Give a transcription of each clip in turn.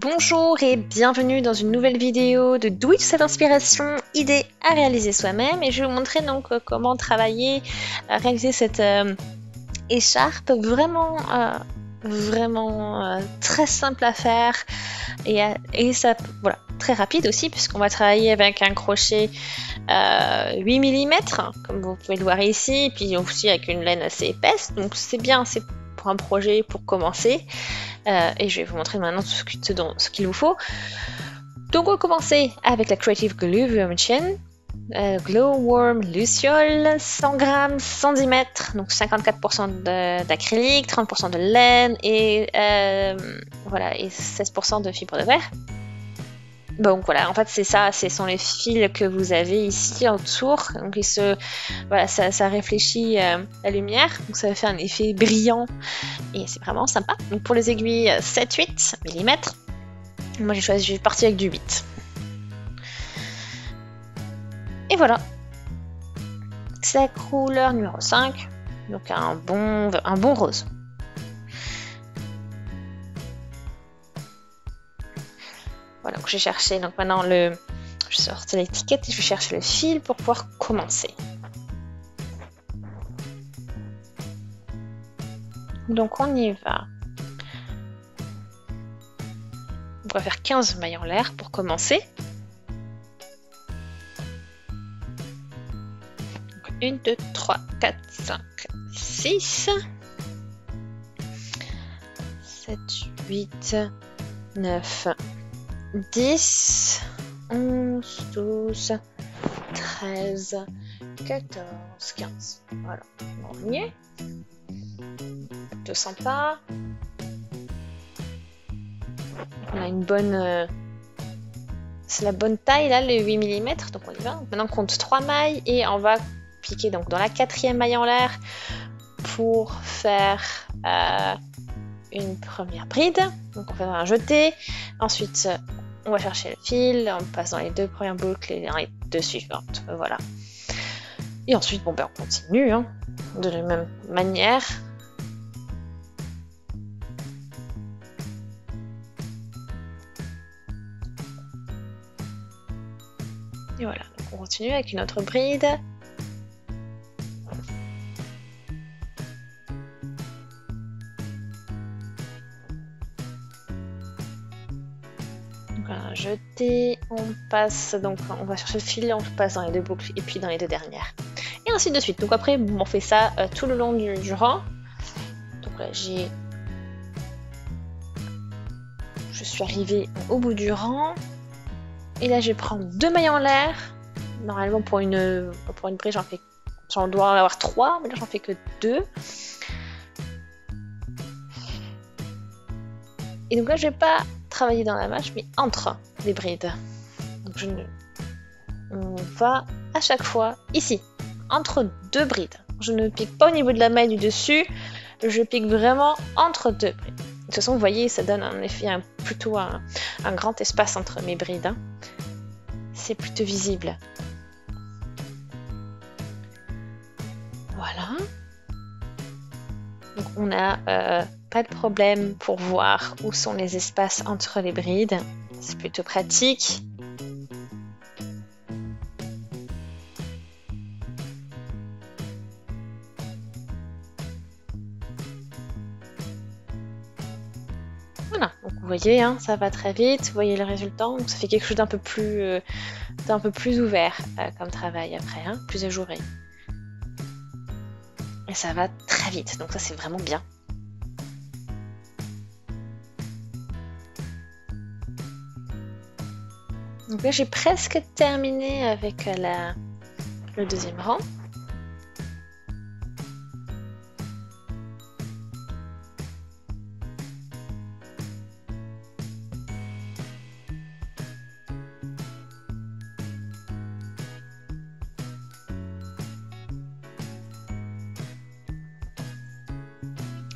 Bonjour et bienvenue dans une nouvelle vidéo de Do It Yourself Inspiration, idée à réaliser soi-même. Et je vais vous montrer donc comment travailler, réaliser cette écharpe vraiment, très simple à faire et ça, voilà, très rapide aussi puisqu'on va travailler avec un crochet 8 mm comme vous pouvez le voir ici, et puis aussi avec une laine assez épaisse. Donc c'est bien, c'est pour un projet pour commencer. Et je vais vous montrer maintenant ce qu'il vous faut. Donc on va commencer avec la Creative Glue Chain, Glowworm Luciole, 100 g, 110 mètres, donc 54% d'acrylique, 30% de laine et voilà, et 16% de fibre de verre. Donc voilà, en fait c'est ça, ce sont les fils que vous avez ici autour. Donc voilà, ça réfléchit la lumière, donc ça va faire un effet brillant et c'est vraiment sympa. Donc pour les aiguilles 7-8 mm, moi j'ai parti avec du 8. Et voilà, c'est la couleur numéro 5, donc un bon rose. Voilà, donc j'ai cherché, donc maintenant je sors l'étiquette et je vais chercher le fil pour pouvoir commencer. Donc on y va. On va faire 15 mailles en l'air pour commencer. Donc 1, 2, 3, 4, 5, 6, 7, 8, 9, 10, 11, 12, 13, 14, 15. Voilà, on y est. Plutôt sympa. On a une bonne... c'est la bonne taille là, les 8 mm. Donc on y va. Maintenant on compte 3 mailles et on va piquer donc dans la 4e maille en l'air pour faire une première bride. Donc on fait un jeté. Ensuite on va chercher le fil, on passe dans les 2 premières boucles et dans les 2 suivantes. Voilà. Et ensuite on continue de la même manière. Et voilà, donc on continue avec une autre bride. Donc un jeté, on passe, donc on va chercher le fil, on passe dans les 2 boucles et puis dans les 2 dernières. Et ainsi de suite. Donc après, on fait ça tout le long du rang. Donc là, je suis arrivée au bout du rang. Et là, je vais prendre 2 mailles en l'air. Normalement, pour une bride, j'en dois en avoir 3, mais là, j'en fais que 2. Et donc là, je vais pas travailler dans la mâche, mais entre les brides. Donc on va à chaque fois ici, entre 2 brides. Je ne pique pas au niveau de la maille du dessus, je pique vraiment entre 2 brides. De toute façon, vous voyez, ça donne en effet plutôt un grand espace entre mes brides. C'est plutôt visible. Voilà. Donc on n'a pas de problème pour voir où sont les espaces entre les brides. C'est plutôt pratique. Voilà, donc vous voyez, ça va très vite. Vous voyez le résultat. Donc ça fait quelque chose d'un peu plus ouvert comme travail après, plus ajouré. Et ça va très vite, donc ça c'est vraiment bien. Donc là j'ai presque terminé avec le 2e rang.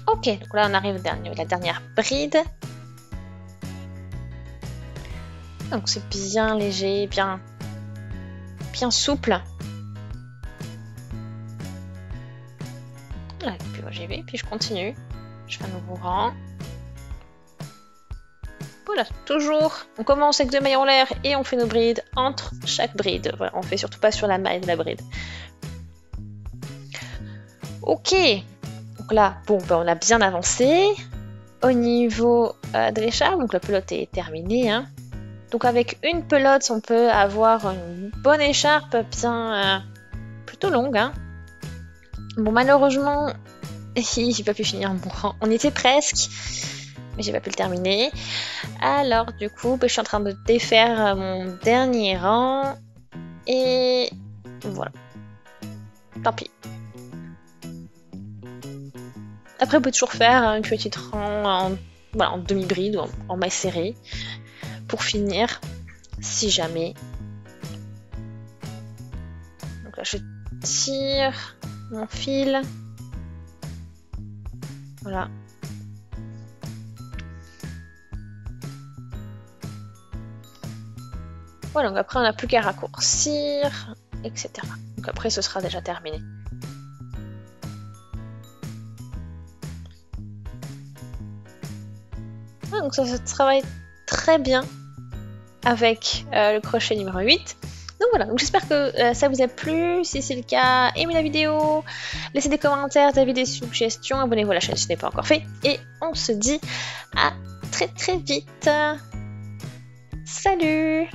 Ok, donc là on arrive à la dernière bride. Donc c'est bien léger, bien souple. Voilà, et puis moi j'y vais, puis je continue. Je fais un nouveau rang. Voilà, toujours, on commence avec 2 mailles en l'air et on fait nos brides entre chaque bride. Voilà, on fait surtout pas sur la maille de la bride. Ok, donc là, bon, ben, on a bien avancé. Au niveau de l'écharpe, donc la pelote est terminée. Hein. Donc avec une pelote, on peut avoir une bonne écharpe bien plutôt longue. Hein. Bon, malheureusement, j'ai pas pu finir mon rang. On était presque, mais j'ai pas pu le terminer. Alors du coup, je suis en train de défaire mon dernier rang. Et voilà. Tant pis. Après, on peut toujours faire une petite rang en demi-bride ou en maille serrée pour finir, si jamais. Donc là, je tire mon fil. Voilà. Voilà, donc après, on n'a plus qu'à raccourcir, etc. Donc après, ce sera déjà terminé. Donc ça se travaille très bien avec le crochet numéro 8. Donc voilà, j'espère que ça vous a plu. Si c'est le cas, aimez la vidéo, laissez des commentaires, des avis, des suggestions, abonnez-vous à la chaîne si ce n'est pas encore fait. Et on se dit à très très vite. Salut!